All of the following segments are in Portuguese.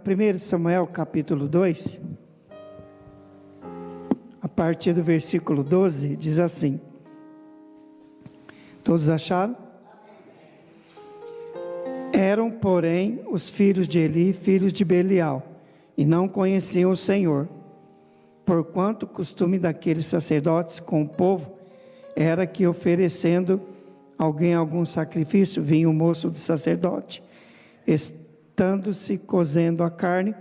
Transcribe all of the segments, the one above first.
1 Samuel capítulo 2, a partir do versículo 12, diz assim. Todos acharam? Eram, porém, os filhos de Eli, filhos de Belial, e não conheciam o Senhor, porquanto o costume daqueles sacerdotes com o povo era que, oferecendo alguém algum sacrifício, vinha o moço do sacerdote, estando-se cozendo a carne,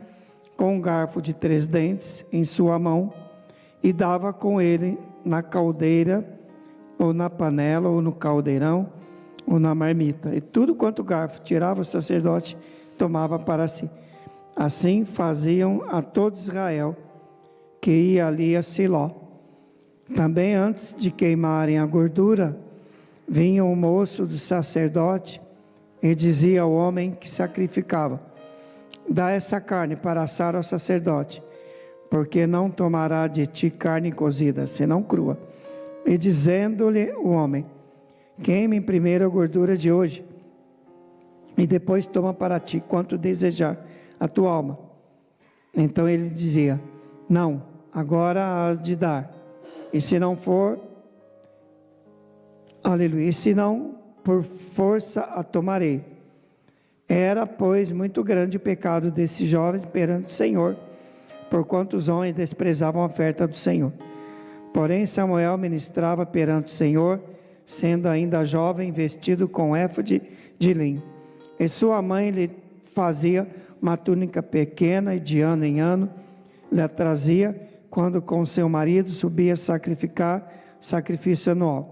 com um garfo de 3 dentes em sua mão, e dava com ele na caldeira, ou na panela, ou no caldeirão, ou na marmita, e tudo quanto o garfo tirava, o sacerdote tomava para si. Assim faziam a todo Israel que ia ali a Siló. Também antes de queimarem a gordura, vinha o moço do sacerdote e dizia ao homem que sacrificava: dá essa carne para assar ao sacerdote, porque não tomará de ti carne cozida, senão crua. E dizendo-lhe o homem: queime primeiro a gordura de hoje, e depois toma para ti quanto desejar a tua alma. Então ele dizia: não, agora has de dar, e se não for, aleluia, e se não, por força a tomarei. Era, pois, muito grande o pecado desses jovens perante o Senhor, porquanto os homens desprezavam a oferta do Senhor. Porém Samuel ministrava perante o Senhor, sendo ainda jovem, vestido com éfode de linho. E sua mãe lhe fazia uma túnica pequena, e de ano em ano lhe trazia, quando com seu marido subia a sacrificar sacrifício anual.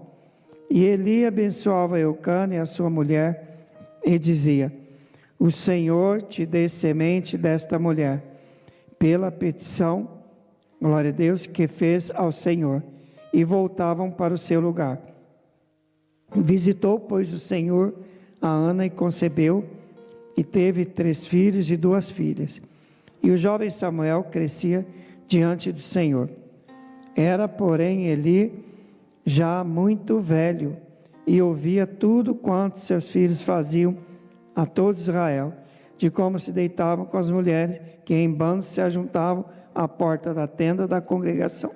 E Eli abençoava Eucana e a sua mulher, e dizia: o Senhor te dê semente desta mulher, pela petição, glória a Deus, que fez ao Senhor. E voltavam para o seu lugar. Visitou, pois, o Senhor a Ana, e concebeu, e teve 3 filhos e 2 filhas. E o jovem Samuel crescia diante do Senhor. Era, porém, Eli já muito velho, e ouvia tudo quanto seus filhos faziam a todo Israel, de como se deitavam com as mulheres que em bando se ajuntavam à porta da tenda da congregação.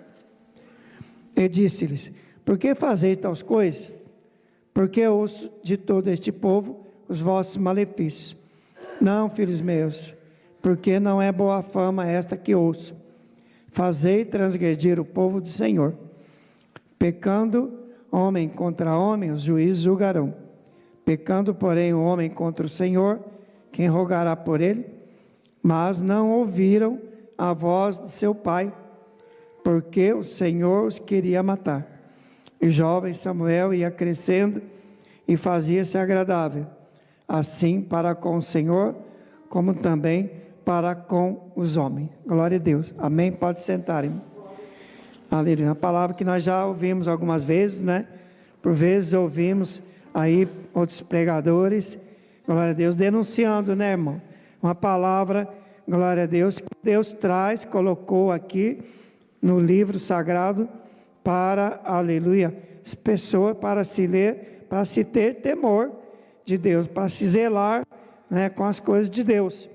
E disse-lhes: por que fazeis tais coisas? Porque ouço de todo este povo os vossos malefícios. Não, filhos meus, porque não é boa fama esta que ouço. Fazei transgredir o povo do Senhor. Pecando homem contra homem, os juízes julgarão. Pecando, porém, o homem contra o Senhor, quem rogará por ele? Mas não ouviram a voz de seu pai, porque o Senhor os queria matar. E o jovem Samuel ia crescendo e fazia-se agradável, assim para com o Senhor, como também para com os homens. Glória a Deus. Amém? Pode sentar, irmão. Aleluia. Uma palavra que nós já ouvimos algumas vezes, né? Por vezes ouvimos aí outros pregadores, glória a Deus, denunciando, né, irmão? Uma palavra, glória a Deus, que Deus traz, colocou aqui no livro sagrado para, aleluia, as pessoas, para se ler, para se ter temor de Deus, para se zelar, né, com as coisas de Deus.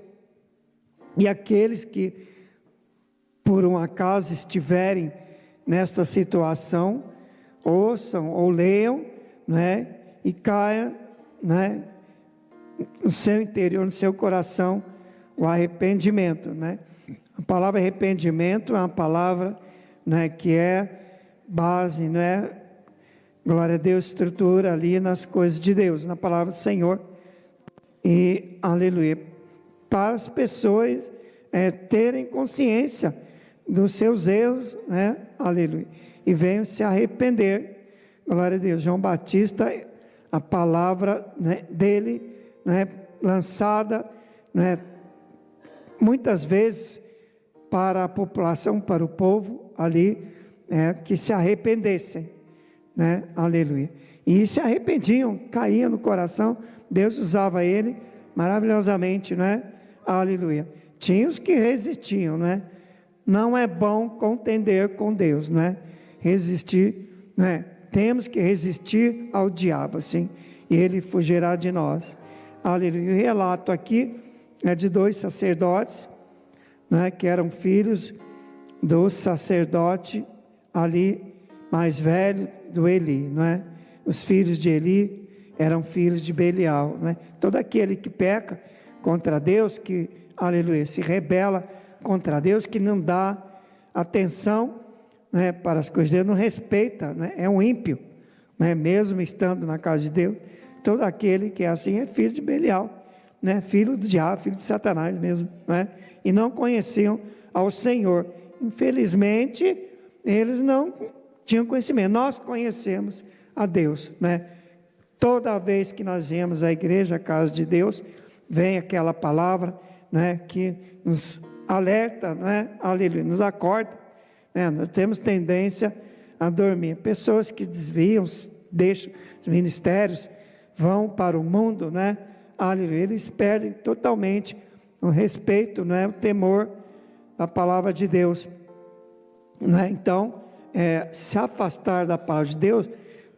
E aqueles que por um acaso estiverem nesta situação, ouçam ou leiam, né, e caia, né, no seu interior, no seu coração, o arrependimento, né? A palavra arrependimento é uma palavra, né, que é base, né, glória a Deus, estrutura ali nas coisas de Deus, na palavra do Senhor. E aleluia, para as pessoas terem consciência dos seus erros, né, aleluia, e venham se arrepender, glória a Deus. João Batista, a palavra, né, dele, né, lançada, né, muitas vezes para a população, para o povo ali, que se arrependessem, né, aleluia, e se arrependiam, caíam no coração. Deus usava ele maravilhosamente, né, aleluia. Tinha os que resistiam, né? Não é bom contender com Deus, né? Resistir, né? Temos que resistir ao diabo, assim, e ele fugirá de nós. Aleluia. O relato aqui é de 2 sacerdotes, né, que eram filhos do sacerdote ali mais velho do Eli, não é? Os filhos de Eli eram filhos de Belial, não é? Todo aquele que peca contra Deus, que, aleluia, se rebela contra Deus, que não dá atenção, né, para as coisas de Deus, não respeita, né? É um ímpio, né? Mesmo estando na casa de Deus. Todo aquele que é assim é filho de Belial, né? Filho do diabo, filho de Satanás mesmo, né? E não conheciam ao Senhor. Infelizmente, eles não tinham conhecimento. Nós conhecemos a Deus, né? Toda vez que nós viemos à igreja, à casa de Deus, vem aquela palavra, né, que nos alerta, né? Aleluia, nos acorda, né? Nós temos tendência a dormir. Pessoas que desviam, deixam os ministérios, vão para o mundo, né? Aleluia, eles perdem totalmente o respeito, né? O temor da palavra de Deus, né? Então, se afastar da palavra de Deus,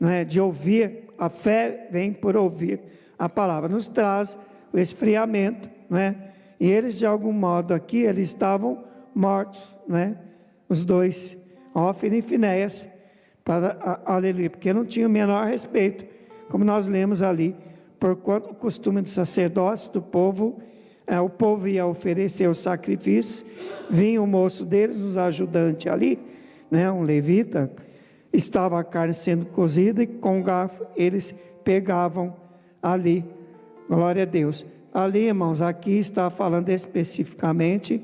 né? De ouvir, a fé vem por ouvir a palavra, nos traz o esfriamento, né? E eles, de algum modo aqui, eles estavam mortos, né? Os dois, Hófni e Finéias, aleluia, porque não tinham o menor respeito, como nós lemos ali, por quanto o costume dos sacerdotes, do povo, o povo ia oferecer o sacrifício, vinha o moço deles, os ajudantes ali, né? Um levita, estava a carne sendo cozida e com o garfo eles pegavam ali, glória a Deus. Ali, irmãos, aqui está falando especificamente,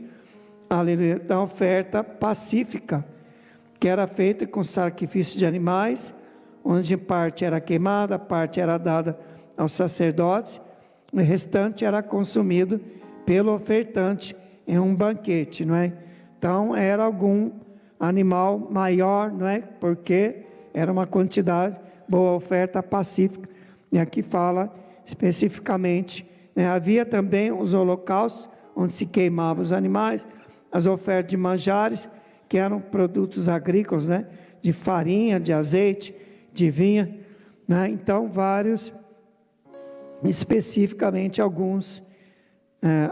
aleluia, da oferta pacífica, que era feita com sacrifício de animais, onde parte era queimada, parte era dada aos sacerdotes, o restante era consumido pelo ofertante em um banquete, não é? Então, era algum animal maior, não é? Porque era uma quantidade, boa oferta pacífica, e aqui fala especificamente, né? Havia também os holocaustos, onde se queimavam os animais, as ofertas de manjares, que eram produtos agrícolas, né? De farinha, de azeite, de vinho, né? Então, vários, especificamente alguns,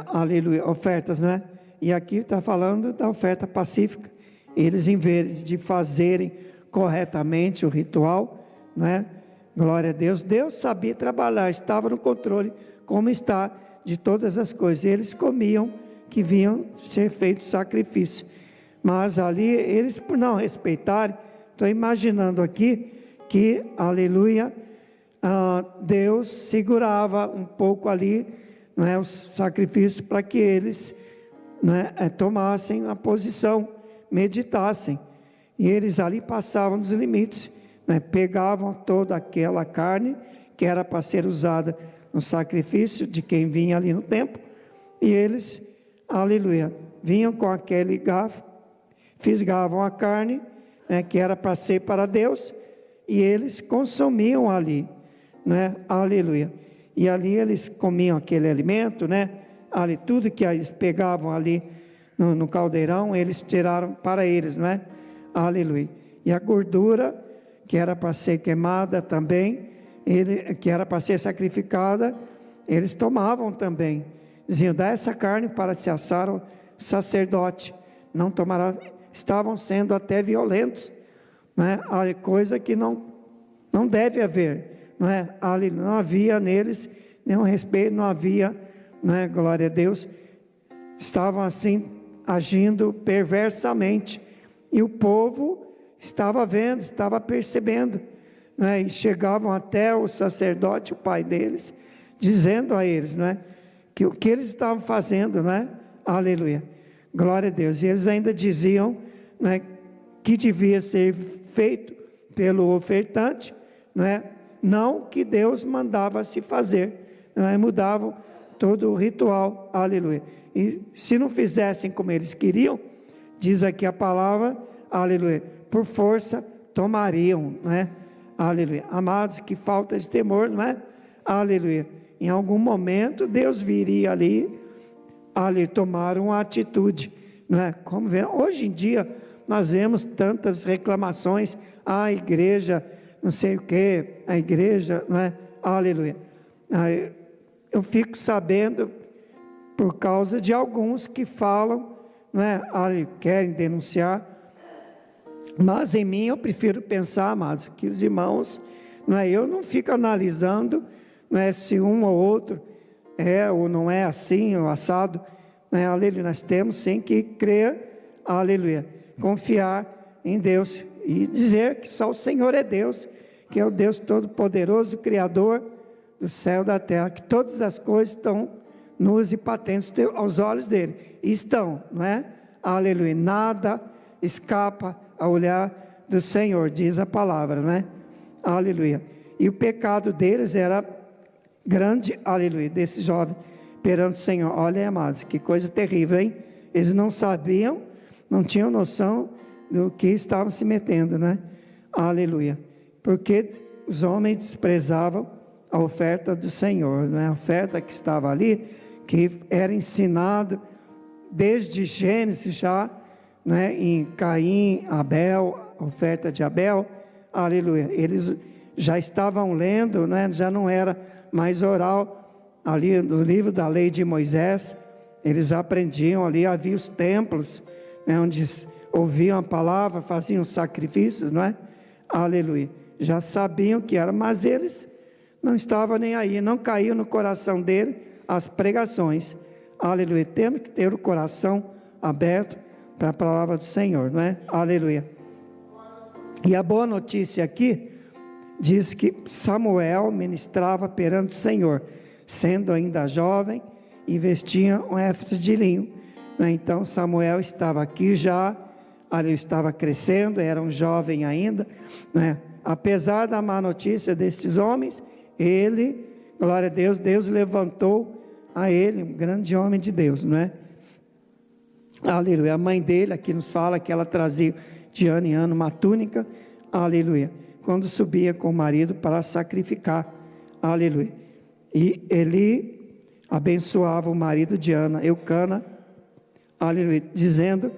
aleluia, ofertas, né? E aqui está falando da oferta pacífica. Eles, em vez de fazerem corretamente o ritual, né? Glória a Deus, Deus sabia trabalhar, estava no controle, como está, de todas as coisas. Eles comiam que vinham ser feitos sacrifício, mas ali, eles por não respeitarem, estou imaginando aqui, que, aleluia, Deus segurava um pouco ali, não é, os sacrifícios, para que eles, não é, tomassem a posição, meditassem, e eles ali passavam dos limites, né, pegavam toda aquela carne, que era para ser usada no sacrifício de quem vinha ali no templo, e eles, aleluia, vinham com aquele garfo, fisgavam a carne, né, que era para ser para Deus, e eles consumiam ali, né? Aleluia. E ali eles comiam aquele alimento, né? Ali, tudo que eles pegavam ali no caldeirão, eles tiraram para eles, né? Aleluia. E a gordura, que era para ser queimada também, que era para ser sacrificada, eles tomavam também. Diziam, dá essa carne para se assar o sacerdote, não tomará. Estavam sendo até violentos, né? Coisa que não deve haver, não é? Ali não havia neles nenhum respeito, não havia, né? Glória a Deus, estavam assim agindo perversamente, e o povo estava vendo, estava percebendo, né? E chegavam até o sacerdote, o pai deles, dizendo a eles, não é? Que o que eles estavam fazendo, não é? Aleluia, glória a Deus. E eles ainda diziam, não é, que devia ser feito pelo ofertante, não é? Não que Deus mandava se fazer, não é? Mudavam todo o ritual, aleluia. E se não fizessem como eles queriam, diz aqui a palavra, aleluia, por força tomariam, não é? Aleluia. Amados, que falta de temor, não é? Aleluia. Em algum momento Deus viria ali, tomar uma atitude, não é? Como vê, hoje em dia nós vemos tantas reclamações, a igreja, não sei o que, a igreja, não é? Aleluia. Eu fico sabendo por causa de alguns que falam, não é? Querem denunciar, mas em mim eu prefiro pensar, amados, que os irmãos, não é? Eu não fico analisando, não é, se um ou outro é ou não é assim, ou assado, não é? Aleluia, nós temos sim que crer, aleluia, confiar em Deus e dizer que só o Senhor é Deus, que é o Deus Todo-Poderoso, Criador do céu e da terra, que todas as coisas estão nuas e patentes aos olhos dele, e estão, não é? Aleluia, nada escapa ao olhar do Senhor, diz a palavra, não é? Aleluia, e o pecado deles era grande, aleluia, desse jovem perante o Senhor. Olha, amados, que coisa terrível, hein? Eles não sabiam, não tinham noção do que estavam se metendo, né? Aleluia, porque os homens desprezavam a oferta do Senhor, não é? A oferta que estava ali, que era ensinado desde Gênesis já, né? Em Caim, Abel, a oferta de Abel, aleluia, eles já estavam lendo, né? Já não era mais oral, ali no livro da lei de Moisés, eles aprendiam ali, havia os templos, né? Onde ouviam a palavra, faziam sacrifícios, não é? Aleluia, já sabiam que era, mas eles não estavam nem aí, não caiu no coração dele as pregações, aleluia. Temos que ter o coração aberto para a palavra do Senhor, não é? Aleluia. E a boa notícia aqui diz que Samuel ministrava perante o Senhor, sendo ainda jovem, e vestia um éfode de linho, né? Então Samuel estava aqui já, ali estava crescendo, era um jovem ainda, né? Apesar da má notícia destes homens, ele, glória a Deus, Deus levantou a ele, um grande homem de Deus, não é? Aleluia. A mãe dele aqui nos fala que ela trazia de ano em ano uma túnica, aleluia, quando subia com o marido para sacrificar, aleluia. E ele abençoava o marido de Ana, Eucana, aleluia, dizendo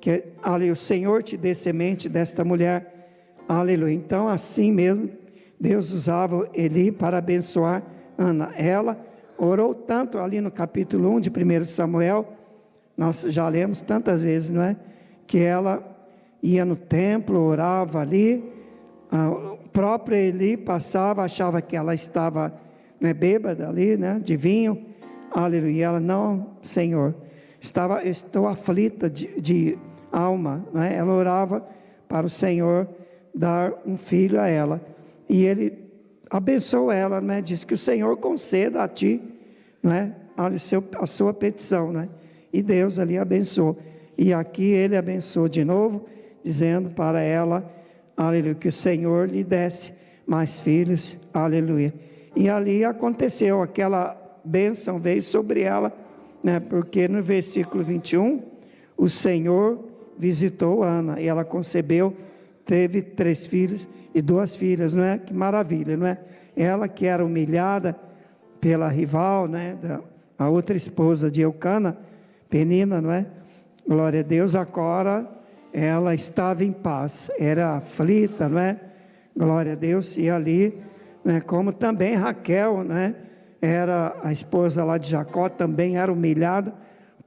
que, aleluia, o Senhor te dê semente desta mulher, aleluia. Então assim mesmo Deus usava Eli para abençoar Ana. Ela orou tanto ali no capítulo 1 de 1 Samuel, nós já lemos tantas vezes, não é? Que ela ia no templo, orava ali, o próprio Eli passava, achava que ela estava, né, bêbada ali, né, de vinho, aleluia, e ela, não, Senhor, estou aflita de alma, não é? Ela orava para o Senhor dar um filho a ela, e ele abençoou ela, né? Diz que o Senhor conceda a ti, não é? A sua petição, né? E Deus ali abençoou, e aqui ele abençoou de novo, dizendo para ela, aleluia, que o Senhor lhe desse mais filhos, aleluia. E ali aconteceu, aquela bênção veio sobre ela, né? Porque no versículo 21, o Senhor visitou Ana, e ela concebeu, teve 3 filhos e 2 filhas, não é? Que maravilha, não é? Ela que era humilhada pela rival, né? A outra esposa de Eucana, Penina, não é? Glória a Deus, agora ela estava em paz, era aflita, não é? Glória a Deus, e ali, né, como também Raquel, né? Era a esposa lá de Jacó, também era humilhada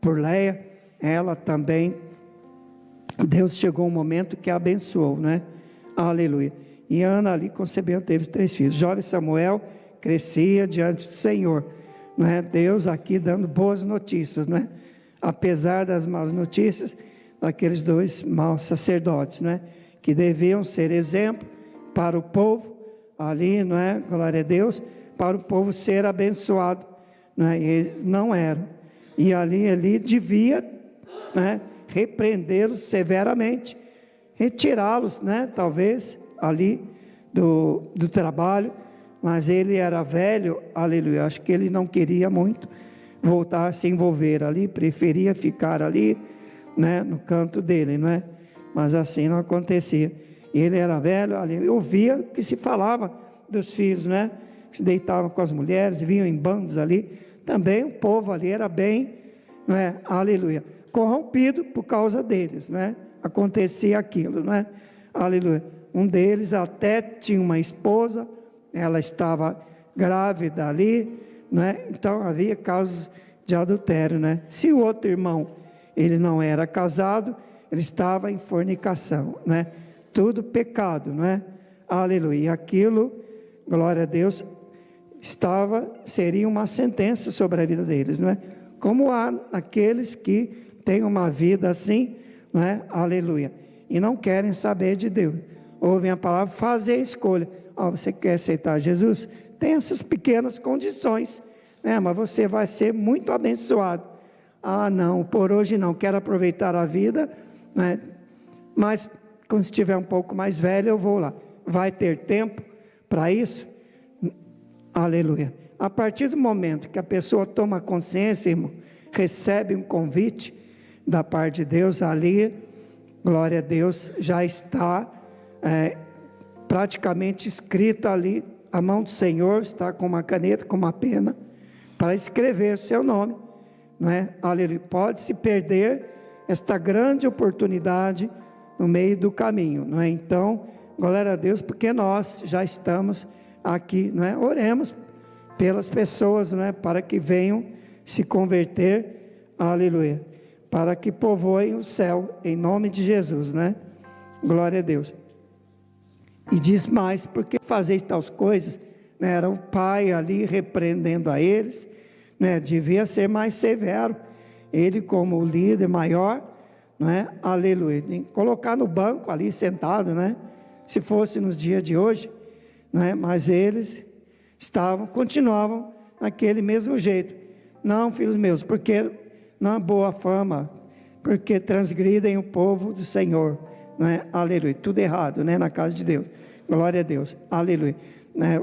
por Leia, ela também, Deus chegou um momento que a abençoou, né? Aleluia. E Ana ali concebeu, teve 3 filhos. Jovem Samuel crescia diante do Senhor, não é? Deus aqui dando boas notícias, não é? Apesar das más notícias daqueles 2 maus sacerdotes, não é? Que deviam ser exemplo para o povo ali, não é? Glória a Deus, para o povo ser abençoado, não é? E eles não eram. E ali ele devia, né, repreendê-los severamente, retirá-los, né, talvez ali do trabalho, mas ele era velho, aleluia, acho que ele não queria muito voltar a se envolver ali, preferia ficar ali, né, no canto dele, não é? Mas assim não acontecia. Ele era velho, ali ouvia que se falava dos filhos, né? Que se deitavam com as mulheres, vinham em bandos ali. Também o povo ali era bem, não é? Aleluia, corrompido por causa deles, né? Acontecia aquilo, não é? Aleluia. Um deles até tinha uma esposa, ela estava grávida ali, não é? Então havia casos de adultério, né? Se o outro irmão ele não era casado, ele estava em fornicação, né? Tudo pecado, não é? Aleluia. E aquilo, glória a Deus, seria uma sentença sobre a vida deles, não é? Como há aqueles que têm uma vida assim, não é? Aleluia. E não querem saber de Deus. Ouvem a palavra, fazem a escolha. Você quer aceitar Jesus? Tem essas pequenas condições, né? Mas você vai ser muito abençoado. Não, por hoje não, quero aproveitar a vida, né? Mas quando estiver um pouco mais velho, eu vou lá. Vai ter tempo para isso? Aleluia. A partir do momento que a pessoa toma consciência, irmão, recebe um convite da parte de Deus, ali, glória a Deus, já está praticamente escrita ali, a mão do Senhor está com uma caneta, com uma pena, para escrever o seu nome, não é? Aleluia. Pode-se perder esta grande oportunidade no meio do caminho, não é? Então, glória a Deus, porque nós já estamos aqui, não é? Oremos pelas pessoas, não é? Para que venham se converter, aleluia, para que povoem o céu, em nome de Jesus, não é? Glória a Deus. E diz mais, porque fazeis tais coisas, né? Era o pai ali repreendendo a eles, né? Devia ser mais severo, ele como líder maior, não é? Aleluia, colocar no banco ali sentado, né? Se fosse nos dias de hoje, não é? Mas eles continuavam naquele mesmo jeito. Não, filhos meus, porque não há boa fama, porque transgridem o povo do Senhor, não é? Aleluia, tudo errado, né? Na casa de Deus, glória a Deus, aleluia, né?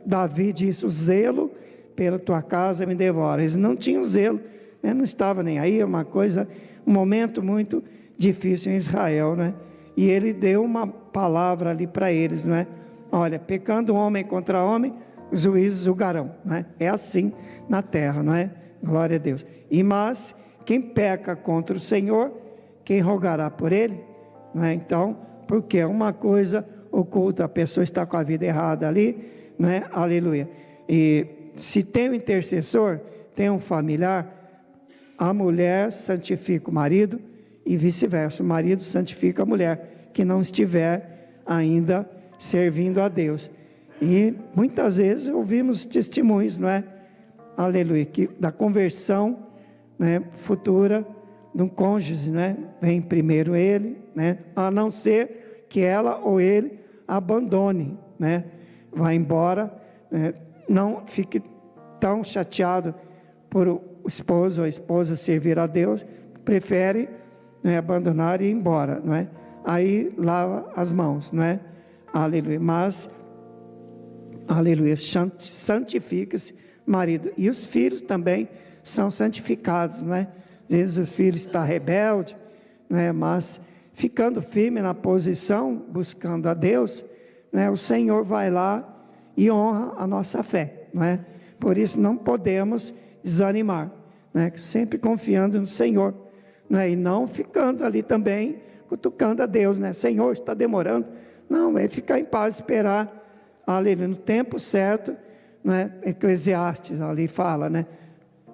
Davi disse, o zelo pela tua casa me devora. Eles não tinham zelo, né? Não estava nem aí, um momento muito difícil em Israel, né? E ele deu uma palavra ali para eles, não é? Olha, pecando homem contra homem, os juízes julgarão, não é? É assim na terra, não é? Glória a Deus. Mas quem peca contra o Senhor, quem rogará por ele, não é? Então, porque é uma coisa oculta, a pessoa está com a vida errada ali, não é? Aleluia. E se tem um intercessor, tem um familiar, a mulher santifica o marido e vice-versa, o marido santifica a mulher que não estiver ainda servindo a Deus. E muitas vezes ouvimos testemunhos, não é? Aleluia, que da conversão, né, futura de um cônjuge, né? Vem primeiro ele, né? A não ser que ela ou ele abandone, né? Vai embora, né? Não fique tão chateado por o esposo ou a esposa servir a Deus, prefere, né, abandonar e ir embora, não é? Aí lava as mãos, não é? Aleluia. Mas, aleluia, santifica-se marido. E os filhos também são santificados, não é? Às vezes os filhos estão rebeldes, não é? Mas ficando firme na posição, buscando a Deus, não é? O Senhor vai lá e honra a nossa fé, não é? Por isso não podemos desanimar, né? Sempre confiando no Senhor, né? E não ficando ali também cutucando a Deus, né? Senhor, está demorando. Não, é ficar em paz, esperar, aleluia, no tempo certo, né? Eclesiastes ali fala, né?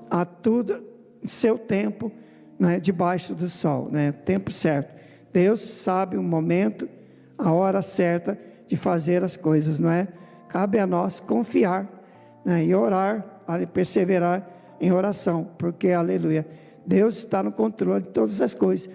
Há tudo no seu tempo, né? Debaixo do sol, né? Tempo certo. Deus sabe o momento, a hora certa de fazer as coisas, não é? Cabe a nós confiar, né? E orar, perseverar em oração, porque, aleluia, Deus está no controle de todas as coisas.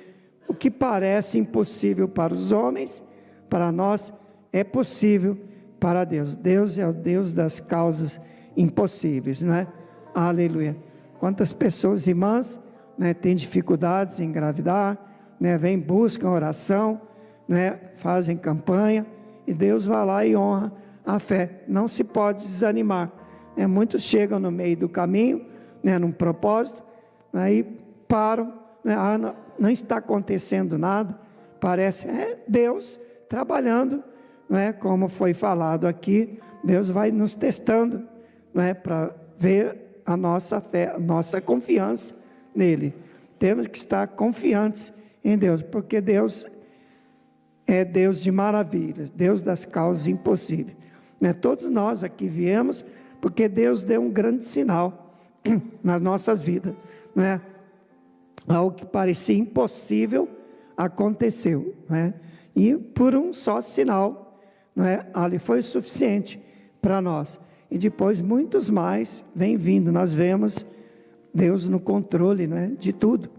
O que parece impossível para os homens, para nós, é possível para Deus. Deus é o Deus das causas impossíveis, não é? Aleluia. Quantas pessoas, irmãs, né, têm dificuldades em engravidar, né, vêm, buscam oração, né, fazem campanha, e Deus vai lá e honra a fé. Não se pode desanimar, né? Muitos chegam no meio do caminho, né, num propósito, aí param, né? Não está acontecendo nada, parece, Deus trabalhando, né? Como foi falado aqui, Deus vai nos testando, né? Para ver a nossa fé, a nossa confiança nele. Temos que estar confiantes em Deus, porque Deus é Deus de maravilhas, Deus das causas impossíveis, né? Todos nós aqui viemos porque Deus deu um grande sinal nas nossas vidas, né? algo que parecia impossível aconteceu, né? E por um só sinal, né, ali foi suficiente para nós. E depois muitos mais vêm vindo. Nós vemos Deus no controle, né, de tudo,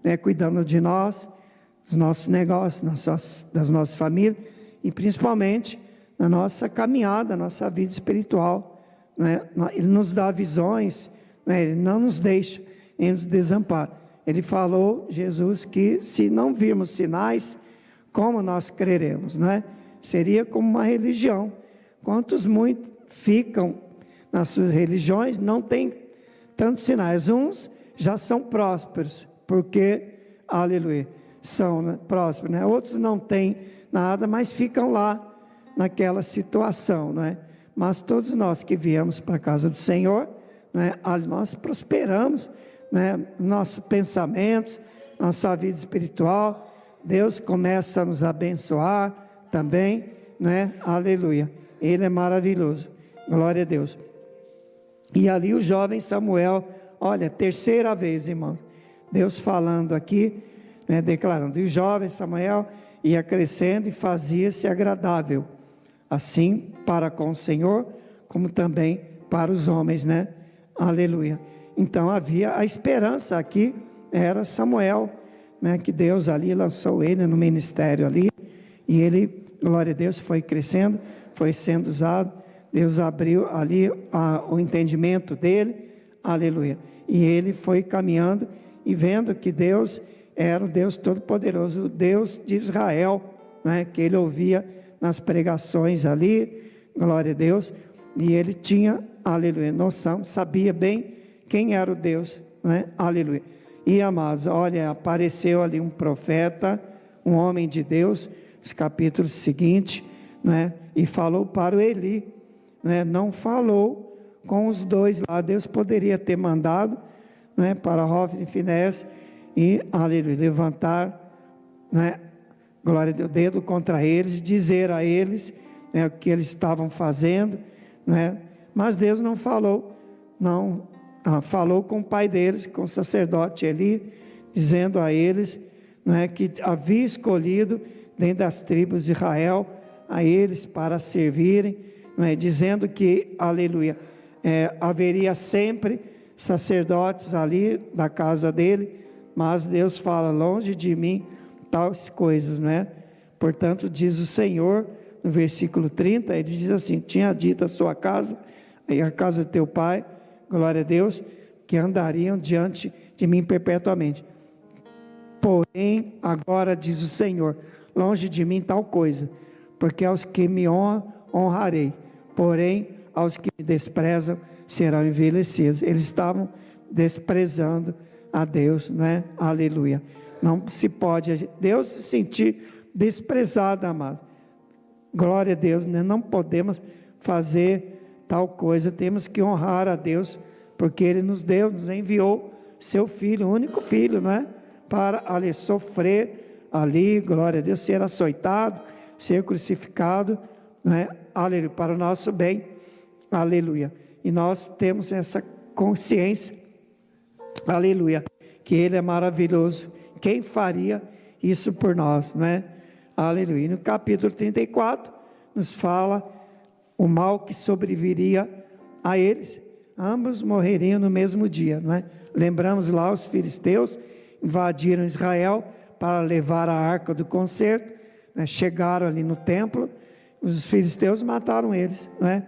né, cuidando de nós, dos nossos negócios, das nossas famílias e principalmente na nossa caminhada, nossa vida espiritual, né? Ele nos dá visões, né? Ele não nos deixa, nem nos desampara. Ele falou, Jesus, que se não virmos sinais, como nós creremos, né? Seria como uma religião. Quantos muitos ficam nas suas religiões, não tem tantos sinais. Uns já são prósperos, porque, aleluia, são, né, prósperos, né? Outros não têm nada, mas ficam lá naquela situação, não é? Mas todos nós que viemos para a casa do Senhor, né, nós prosperamos, né, nossos pensamentos, nossa vida espiritual, Deus começa a nos abençoar também, né? Aleluia, Ele é maravilhoso, glória a Deus. E ali o jovem Samuel, olha, terceira vez, irmãos, Deus falando aqui, né, declarando, e o jovem Samuel ia crescendo e fazia-se agradável, assim para com o Senhor, como também para os homens, né? Aleluia. Então havia a esperança aqui, era Samuel, né, que Deus ali lançou ele no ministério ali, e ele, glória a Deus, foi crescendo, foi sendo usado, Deus abriu ali o entendimento dele, aleluia, e ele foi caminhando e vendo que Deus era o Deus Todo-Poderoso, o Deus de Israel, né, que ele ouvia nas pregações ali, glória a Deus, e ele tinha, aleluia, noção, sabia bem quem era o Deus, né, aleluia. E amados, olha, apareceu ali um profeta, um homem de Deus, nos capítulos seguintes, né, e falou para o Eli, né, não falou com os dois lá. Deus poderia ter mandado, né, para Hofni e Finéias e, aleluia, levantar, né, glória a Deus, o dedo contra eles, dizer a eles, né, o que eles estavam fazendo, né, mas Deus não falou, falou com o pai deles, com o sacerdote Eli, dizendo a eles, né, que havia escolhido dentro das tribos de Israel a eles para servirem, né, dizendo que, aleluia, haveria sempre sacerdotes ali da casa dele, mas Deus fala, longe de mim tais coisas, não é? Portanto, diz o Senhor, no versículo 30, ele diz assim, tinha dito a sua casa, e a casa de teu pai, glória a Deus, que andariam diante de mim perpetuamente. Porém, agora diz o Senhor, longe de mim tal coisa, porque aos que me honram, honrarei, porém, aos que me desprezam, serão envelhecidos. Eles estavam desprezando a Deus, não é? Aleluia. Não se pode, Deus se sentir desprezado, amado. Glória a Deus, né? Não podemos fazer tal coisa, temos que honrar a Deus, porque Ele nos deu, nos enviou seu Filho, o único Filho, não é? Para ali sofrer, ali, glória a Deus, ser açoitado, ser crucificado, não é? Aleluia, para o nosso bem, aleluia. E nós temos essa consciência, aleluia, que Ele é maravilhoso. Quem faria isso por nós, não é? Aleluia. E no capítulo 34, nos fala o mal que sobreviria a eles. Ambos morreriam no mesmo dia, não é? Lembramos lá, os filisteus invadiram Israel para levar a arca do concerto, né? Chegaram ali no templo, os filisteus mataram eles, não é?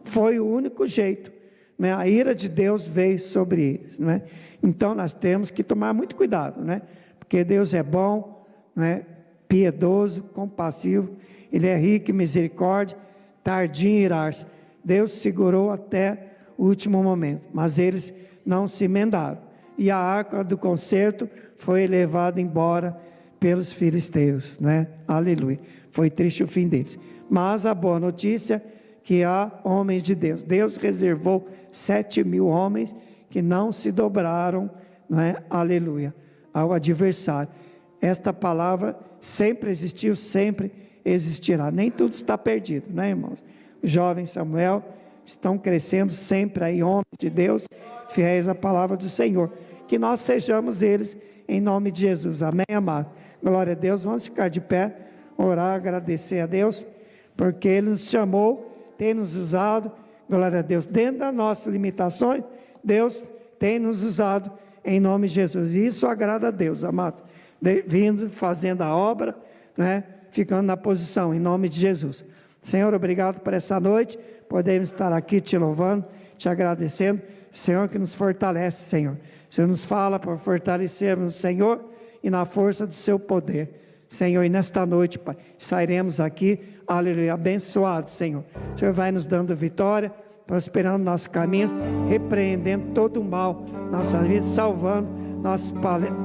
Foi o único jeito, né? A ira de Deus veio sobre eles, não é? Então nós temos que tomar muito cuidado, né? Porque Deus é bom, né? Piedoso, compassivo, Ele é rico em misericórdia, tardio em irar-se. Deus segurou até o último momento, mas eles não se emendaram, e a arca do concerto foi levada embora pelos filisteus, não é? Aleluia. Foi triste o fim deles, mas a boa notícia que há homens de Deus. Deus reservou 7.000 homens que não se dobraram, não é? Aleluia, ao adversário. Esta palavra sempre existiu, sempre existirá. Nem tudo está perdido, não é, irmãos? Os jovens Samuel estão crescendo sempre aí, homens de Deus, fiéis à palavra do Senhor. Que nós sejamos eles em nome de Jesus. Amém, amado? Glória a Deus. Vamos ficar de pé, orar, agradecer a Deus, porque Ele nos chamou, tem nos usado, glória a Deus, dentro das nossas limitações, Deus tem nos usado em nome de Jesus. E isso agrada a Deus, amado. Vindo, fazendo a obra, né? Ficando na posição, em nome de Jesus. Senhor, obrigado por essa noite, podemos estar aqui te louvando, te agradecendo, Senhor, que nos fortalece, Senhor. O Senhor nos fala para fortalecermos o Senhor e na força do seu poder. Senhor, e nesta noite, Pai, sairemos aqui, aleluia, abençoados, Senhor. O Senhor vai nos dando vitória, prosperando nossos caminhos, repreendendo todo o mal, nossa vida, salvando nossas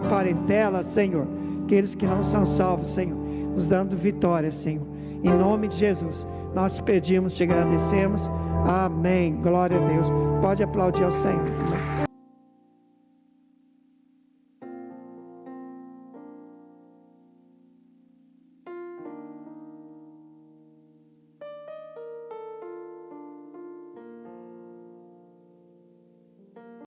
parentelas, Senhor, aqueles que não são salvos, Senhor, nos dando vitória, Senhor. Em nome de Jesus, nós pedimos, te agradecemos. Amém. Glória a Deus. Pode aplaudir ao Senhor.